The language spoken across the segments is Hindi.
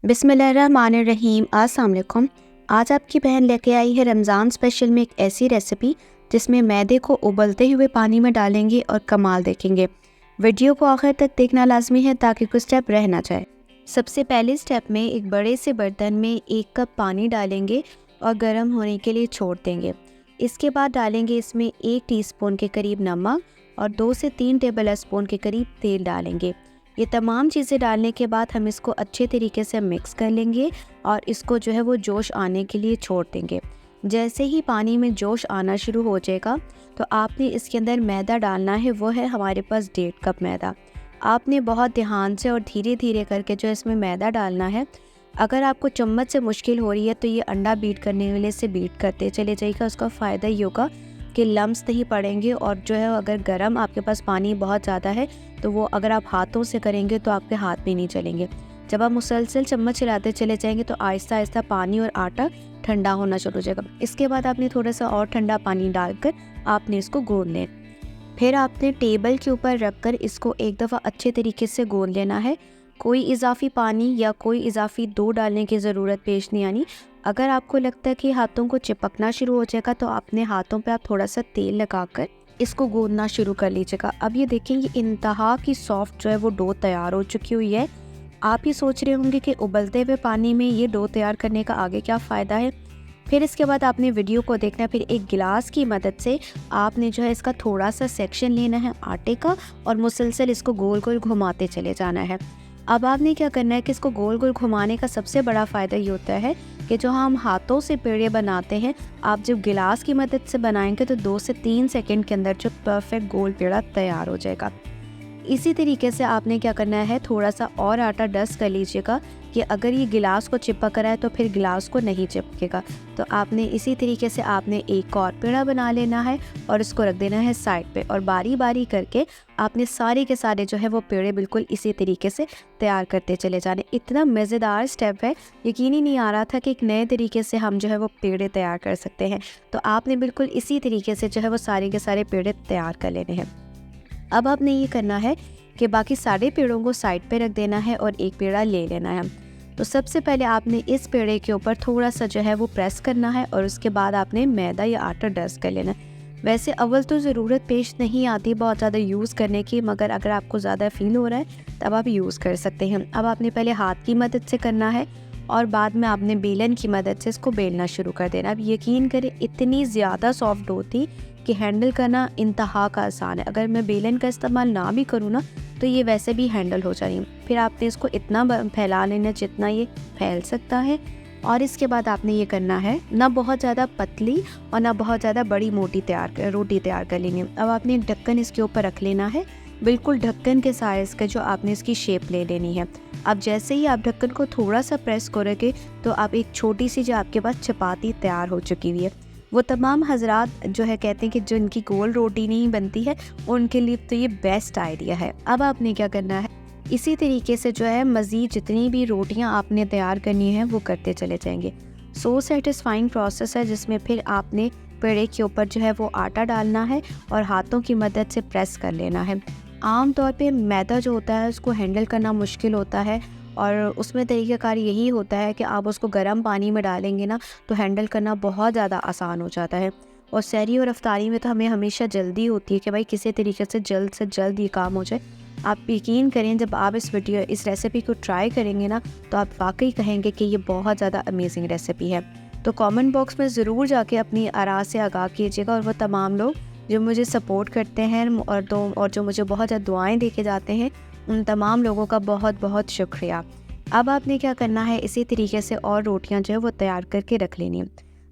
बिस्मिल्लाहिर्रहमानिर्रहीम। अस्सलाम वालेकुम। आज आपकी बहन लेके आई है रमज़ान स्पेशल में एक ऐसी रेसिपी जिसमें मैदे को उबलते हुए पानी में डालेंगे और कमाल देखेंगे। वीडियो को आखिर तक देखना लाजमी है ताकि कुछ स्टेप रह ना जाए। सबसे पहले स्टेप में एक बड़े से बर्तन में 1 कप पानी डालेंगे और गर्म होने के लिए छोड़ देंगे। इसके बाद डालेंगे इसमें 1 टीस्पून के करीब नमक और 2 से 3 टेबल स्पून के करीब तेल डालेंगे। ये तमाम चीज़ें डालने के बाद हम इसको अच्छे तरीके से मिक्स कर लेंगे और इसको जो है वो जोश आने के लिए छोड़ देंगे। जैसे ही पानी में जोश आना शुरू हो जाएगा तो आपने इसके अंदर मैदा डालना है, वो है हमारे पास 1.5 कप मैदा। आपने बहुत ध्यान से और धीरे धीरे करके जो इसमें मैदा डालना है। अगर आपको चम्मच से मुश्किल हो रही है तो ये अंडा बीट करने वाले से बीट करते चले जाइएगा। उसका फ़ायदा ये होगा कि लम्स नहीं पड़ेंगे और जो है अगर गर्म आपके पास पानी बहुत ज़्यादा है तो वो अगर आप हाथों से करेंगे तो आपके हाथ भी नहीं चलेंगे। जब आप मुसलसल चम्मच चलाते चले जाएंगे तो आहिस्ता आहिस्ता पानी और आटा ठंडा होना शुरू हो जाएगा। इसके बाद आपने थोड़ा सा और ठंडा पानी डालकर आपने इसको गूंद लें। फिर आपने टेबल के ऊपर रखकर इसको एक दफ़ा अच्छे तरीके से गूंद लेना है। कोई इजाफी पानी या कोई इजाफी डो डालने की ज़रूरत पेश नहीं आनी। अगर आपको लगता है कि हाथों को चिपकना शुरू हो जाएगा तो अपने हाथों पे आप थोड़ा सा तेल लगाकर इसको गूंदना शुरू कर लीजिएगा। अब ये देखें, ये इंतहा की सॉफ्ट जो है वो डो तैयार हो चुकी हुई है। आप ये सोच रहे होंगे कि उबलते हुए पानी में ये डो तैयार करने का आगे क्या फ़ायदा है। फिर इसके बाद आपने वीडियो को देखना है। फिर एक गिलास की मदद से आपने जो है इसका थोड़ा सा सेक्शन लेना है आटे का और मुसलसल इसको गोल गोल घुमाते चले जाना है। अब आपने क्या करना है कि इसको गोल गोल घुमाने का सबसे बड़ा फ़ायदा ये होता है कि जो हम हाथों से पेड़े बनाते हैं, आप जब गिलास की मदद से बनाएंगे तो 2 से 3 सेकंड के अंदर जो परफेक्ट गोल पेड़ा तैयार हो जाएगा। इसी तरीके से आपने क्या करना है, थोड़ा सा और आटा डस्ट कर लीजिएगा कि अगर ये गिलास को चिपक रहा है तो फिर गिलास को नहीं चिपकेगा। तो आपने इसी तरीके से आपने एक और पेड़ा बना लेना है और इसको रख देना है साइड पे और बारी बारी करके आपने सारे के सारे जो है वो पेड़े बिल्कुल इसी तरीके से तैयार करते चले जाने। इतना मज़ेदार स्टेप है, यकीन ही नहीं आ रहा था कि एक नए तरीके से हम जो है वो पेड़े तैयार कर सकते हैं। तो आपने बिल्कुल इसी तरीके से जो है वो सारे के सारे पेड़े तैयार कर लेने हैं। अब आपने ये करना है कि बाकी सारे पेड़ों को साइड पे रख देना है और एक पेड़ा ले लेना है। तो सबसे पहले आपने इस पेड़े के ऊपर थोड़ा सा जो है वो प्रेस करना है और उसके बाद आपने मैदा या आटा डस्ट कर लेना है। वैसे अव्वल तो ज़रूरत पेश नहीं आती बहुत ज़्यादा यूज़ करने की, मगर अगर आपको ज़्यादा फील हो रहा है तब आप यूज़ कर सकते हैं। अब आपने पहले हाथ की मदद से करना है और बाद में आपने बेलन की मदद से इसको बेलना शुरू कर देना। अब यकीन करें, इतनी ज़्यादा सॉफ्ट होती कि हैंडल करना इंतहा का आसान है। अगर मैं बेलन का इस्तेमाल ना भी करूँ ना तो ये वैसे भी हैंडल हो जाएगी। फिर आपने इसको इतना फैला लेना जितना ये फैल सकता है और इसके बाद आपने ये करना है, ना बहुत ज़्यादा पतली और ना बहुत ज़्यादा बड़ी मोटी रोटी तैयार कर लेनी है। अब आपने ढक्कन इसके ऊपर रख लेना है, बिल्कुल ढक्कन के साइज़ का जो आपने इसकी शेप ले लेनी है। अब जैसे ही आप ढक्कन को थोड़ा सा प्रेस करोगे तो आप एक छोटी सी जो आपके पास चपाती तैयार हो चुकी हुई है। वो तमाम हजरात जो है कहते हैं कि जो इनकी गोल रोटी नहीं बनती है उनके लिए तो ये बेस्ट आइडिया है। अब आपने क्या करना है, इसी तरीके से जो है मज़ीद जितनी भी रोटियां आपने तैयार करनी है वो करते चले जाएंगे। सो सेटिस्फाइंग प्रोसेस है जिसमें फिर आपने पेड़े के ऊपर जो है वो आटा डालना है और हाथों की मदद से प्रेस कर लेना है। आम तौर पे मैदा जो होता है उसको हैंडल करना मुश्किल होता है और उसमें तरीक़ाकार यही होता है कि आप उसको गर्म पानी में डालेंगे ना तो हैंडल करना बहुत ज़्यादा आसान हो जाता है। और सहरी और अफ्तारी में तो हमें हमेशा जल्दी होती है कि भाई किसी तरीके से जल्द ये काम हो जाए। आप यकीन करें, जब आप इस रेसिपी को ट्राई करेंगे ना तो आप वाकई कहेंगे कि ये बहुत ज़्यादा अमेजिंग रेसिपी है। तो कमेंट बॉक्स में ज़रूर जाके अपनी आरा से आगाह कीजिएगा और वो तमाम लोग जो मुझे सपोर्ट करते हैं और जो मुझे बहुत ज़्यादा दुआएं दे के जाते हैं, उन तमाम लोगों का बहुत बहुत शुक्रिया। अब आपने क्या करना है, इसी तरीके से और रोटियां जो है वो तैयार करके रख लेनी है।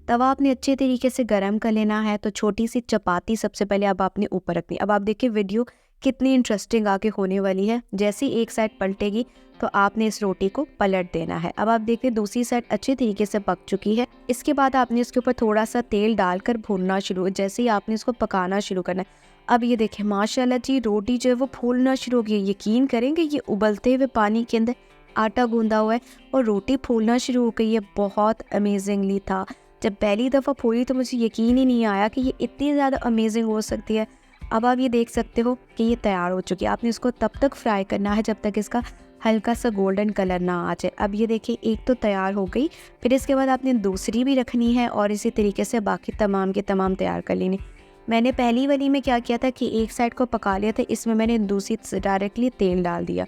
तवा आपने अच्छे तरीके से गर्म कर लेना है। तो छोटी सी चपाती सबसे पहले अब आपने ऊपर रखनी। अब आप देखिए वीडियो कितनी इंटरेस्टिंग आगे होने वाली है। जैसे ही एक साइड पलटेगी तो आपने इस रोटी को पलट देना है। अब आप देखिए दूसरी साइड अच्छी तरीके से पक चुकी है। इसके बाद आपने इसके ऊपर थोड़ा सा तेल डालकर भूनना शुरू, जैसे ही आपने इसको पकाना शुरू करना है। अब ये देखें माशाल्लाह जी, रोटी जो है वो फूलना शुरू हो गई। यकीन करेंगे ये उबलते हुए पानी के अंदर आटा गूंदा हुआ है और रोटी फूलना शुरू हो गई है। बहुत अमेजिंगली था। जब पहली दफ़ा फूली तो मुझे यकीन ही नहीं आया कि ये इतनी ज़्यादा अमेजिंग हो सकती है। अब आप ये देख सकते हो कि ये तैयार हो चुकी है। आपने इसको तब तक फ्राई करना है जब तक इसका हल्का सा गोल्डन कलर ना आ जाए। अब ये देखिए एक तो तैयार हो गई, फिर इसके बाद आपने दूसरी भी रखनी है और इसी तरीके से बाकी तमाम के तमाम तैयार कर लेनी। मैंने पहली वाली में क्या किया था कि एक साइड को पका लिया था, इसमें मैंने दूसरी से डायरेक्टली तेल डाल दिया।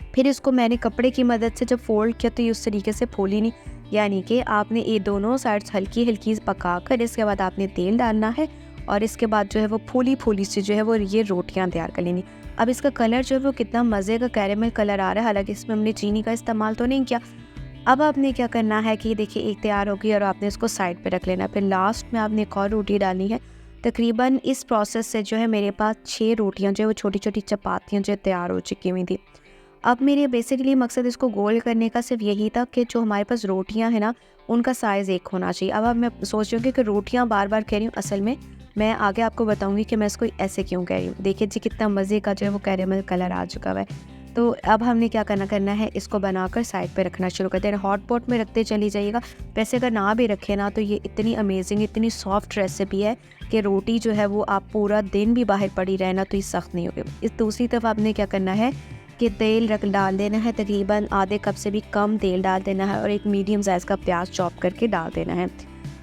फिर इसको मैंने कपड़े की मदद से जब फोल्ड किया तो ये उस तरीके से फूली नहीं, यानी कि आपने ये दोनों साइड्स हल्की हल्की पका कर इसके बाद आपने तेल डालना है और इसके बाद जो है वो फूली फूली सी जो है वो ये रोटियां तैयार कर लेनी। अब इसका कलर जो है वो कितना मज़े का कैरेमल कलर आ रहा है, हालांकि इसमें हमने चीनी का इस्तेमाल तो नहीं किया। अब आपने क्या करना है कि देखिए एक तैयार हो गई और आपने इसको साइड पे रख लेना। फिर लास्ट में आपने एक और रोटी डालनी है। तकरीबन इस प्रोसेस से जो है मेरे पास 6 रोटियां जो है वो छोटी छोटी चपातियाँ जो तैयार हो चुकी हुई थी। अब मेरे बेसिकली मकसद इसको गोल करने का सिर्फ यही था कि जो हमारे पास रोटियां हैं ना उनका साइज़ एक होना चाहिए। अब मैं सोच रही हूँ कि रोटियां बार बार कह रही हूँ, असल में मैं आगे आपको बताऊंगी कि मैं इसको ऐसे क्यों कह रही हूँ। देखिए जी कितना मज़े का जो है वो कैरेमल कलर आ चुका है। तो अब हमने क्या करना है, इसको बनाकर साइड पे रखना शुरू कर देना। हॉट पॉट में रखते चली जाइएगा। वैसे अगर ना भी रखे ना तो ये इतनी अमेजिंग इतनी सॉफ्ट रेसिपी है कि रोटी जो है वो आप पूरा दिन भी बाहर पड़ी रहे ना तो ये सख्त नहीं होगी। इस दूसरी तरफ आपने क्या करना है कि तेल डाल देना है, तकरीबन आधे कप से भी कम तेल डाल देना है और एक मीडियम साइज़ का प्याज चॉप करके डाल देना है।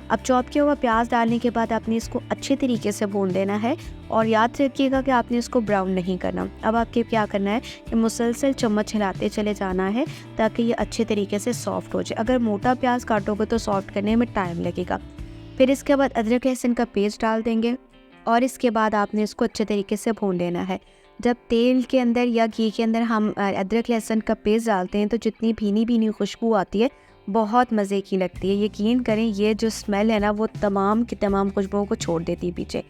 अब चॉप किया हुआ प्याज डालने के बाद आपने इसको अच्छे तरीके से भून देना है और याद रखिएगा कि आपने इसको ब्राउन नहीं करना। अब आपके क्या करना है कि मुसलसल चम्मच हिलाते चले जाना है ताकि ये अच्छे तरीके से सॉफ्ट हो जाए। अगर मोटा प्याज काटोगे तो सॉफ्ट करने में टाइम लगेगा। फिर इसके बाद अदरक लहसुन का पेस्ट डाल देंगे और इसके बाद आपने इसको अच्छे तरीके से भून लेना है। जब तेल के अंदर या घी के अंदर हम अदरक लहसुन का पेस्ट डालते हैं तो जितनी भीनी भीनी खुशबू आती है बहुत मज़े की लगती है। यकीन करें ये जो स्मेल है ना वो तमाम की तमाम खुशबुओं को छोड़ देती है पीछे।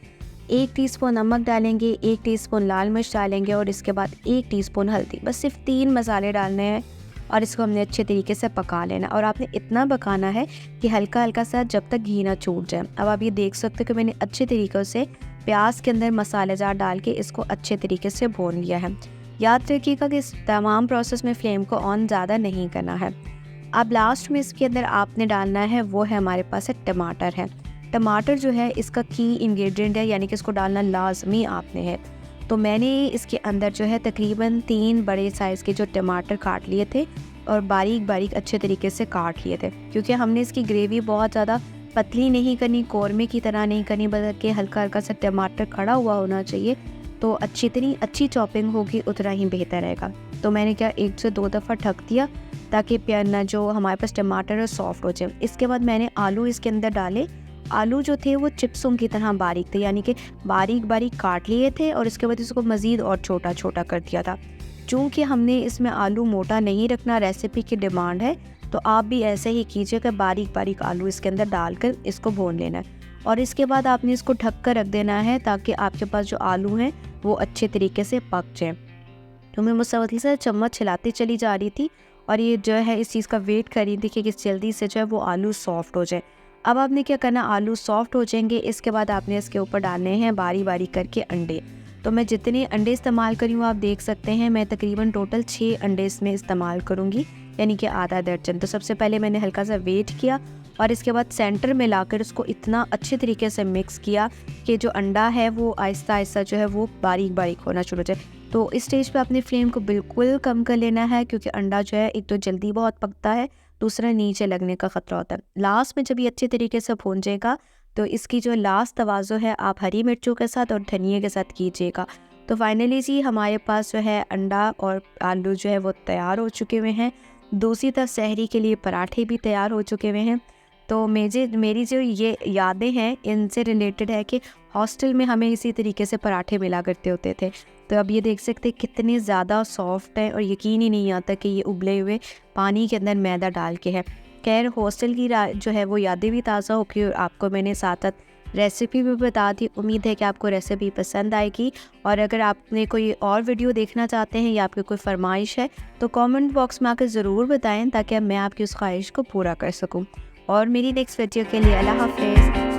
1 टीस्पून नमक डालेंगे, 1 टीस्पून लाल मिर्च डालेंगे और इसके बाद 1 टीस्पून हल्दी। बस सिर्फ 3 मसाले डालने हैं और इसको हमने अच्छे तरीके से पका लेना। और आपने इतना पकाना है कि हल्का हल्का सा जब तक घी ना छूट जाए। अब आप ये देख सकते हो कि मैंने अच्छे तरीके से प्याज के अंदर मसाले जार डाल के इसको अच्छे तरीके से भून लिया है। याद रखिएगा कि इस तमाम प्रोसेस में फ्लेम को ऑन ज़्यादा नहीं करना है। अब लास्ट में इसके अंदर आपने डालना है वो है हमारे पास है टमाटर है। टमाटर जो है इसका की इंग्रेडिएंट है, यानी कि इसको डालना लाजमी आपने है। तो मैंने इसके अंदर जो है तकरीबन 3 बड़े साइज़ के जो टमाटर काट लिए थे और बारीक बारीक अच्छे तरीके से काट लिए थे, क्योंकि हमने इसकी ग्रेवी बहुत ज़्यादा पतली नहीं करनी, कौरमे की तरह नहीं करनी, बल्कि हल्का हल्का सा टमाटर खड़ा हुआ होना चाहिए। तो अच्छी चॉपिंग होगी उतना ही बेहतर रहेगा। तो मैंने क्या 1 से 2 दफ़ा ढक दिया ताकि प्याज जो हमारे पास टमाटर है सॉफ्ट हो जाए। इसके बाद मैंने आलू इसके अंदर डाले। आलू जो थे वो चिप्सों की तरह बारीक थे, यानी कि बारीक बारीक काट लिए थे और इसके बाद इसको मज़ीद और छोटा छोटा कर दिया था। चूँकि हमने इसमें आलू मोटा नहीं रखना, रेसिपी की डिमांड है, तो आप भी ऐसे ही कीजिएगा। बारीक बारीक आलू इसके अंदर डालकर इसको भून लेना है और इसके बाद आपने इसको ढक कर रख देना है ताकि आपके पास जो आलू हैं वो अच्छे तरीके से पक जाए। तो मैं मुसलसल से चम्मच हिलाती चली जा रही थी और ये जो है इस चीज़ का वेट कर रही थी कि जल्दी से जो है वो आलू सॉफ्ट हो जाए। अब आपने क्या करना, आलू सॉफ्ट हो जाएंगे, इसके बाद आपने इसके ऊपर डालने हैं बारी बारी करके अंडे। तो मैं जितने अंडे इस्तेमाल करी हूँ आप देख सकते हैं, मैं तकरीबन टोटल 6 अंडे इसमें इस्तेमाल करूँगी, यानी कि आधा दर्जन। तो सबसे पहले मैंने हल्का सा वेट किया और इसके बाद सेंटर में लाकर उसको इतना अच्छे तरीके से मिक्स किया कि जो अंडा है वो आहिस्ता आहिस्ता जो है वो बारीक बारीक होना शुरू हो जाए। तो इस स्टेज पे अपने फ्लेम को बिल्कुल कम कर लेना है, क्योंकि अंडा जो है एक तो जल्दी बहुत पकता है, दूसरा नीचे लगने का ख़तरा होता है। लास्ट में जब ये अच्छे तरीके से भून जाएगा तो इसकी जो लास्ट तवाज़ो है आप हरी मिर्चों के साथ और धनिया के साथ कीजिएगा। तो फाइनली जी हमारे पास जो है अंडा और आलू जो है वो तैयार हो चुके हुए हैं। दूसरी तरफ सहरी के लिए पराठे भी तैयार हो चुके हुए हैं। तो मेरी जो ये यादें हैं इनसे रिलेटेड है कि हॉस्टल में हमें इसी तरीके से पराठे मिला करते होते थे। तो अब ये देख सकते हैं कितने ज़्यादा सॉफ्ट हैं और यकीन ही नहीं आता कि ये उबले हुए पानी के अंदर मैदा डाल के है। खैर हॉस्टल की जो है वो यादें भी ताज़ा होगी और आपको मैंने साथ साथ रेसिपी भी बता दी। उम्मीद है कि आपको रेसिपी पसंद आएगी और अगर आपने कोई और वीडियो देखना चाहते हैं या आपकी कोई फरमाइश है तो कमेंट बॉक्स में आकर ज़रूर बताएं ताकि मैं आपकी उस ख्वाहिश को पूरा कर सकूं। और मेरी नेक्स्ट वीडियो के लिए अल्लाह हाफ़िज़।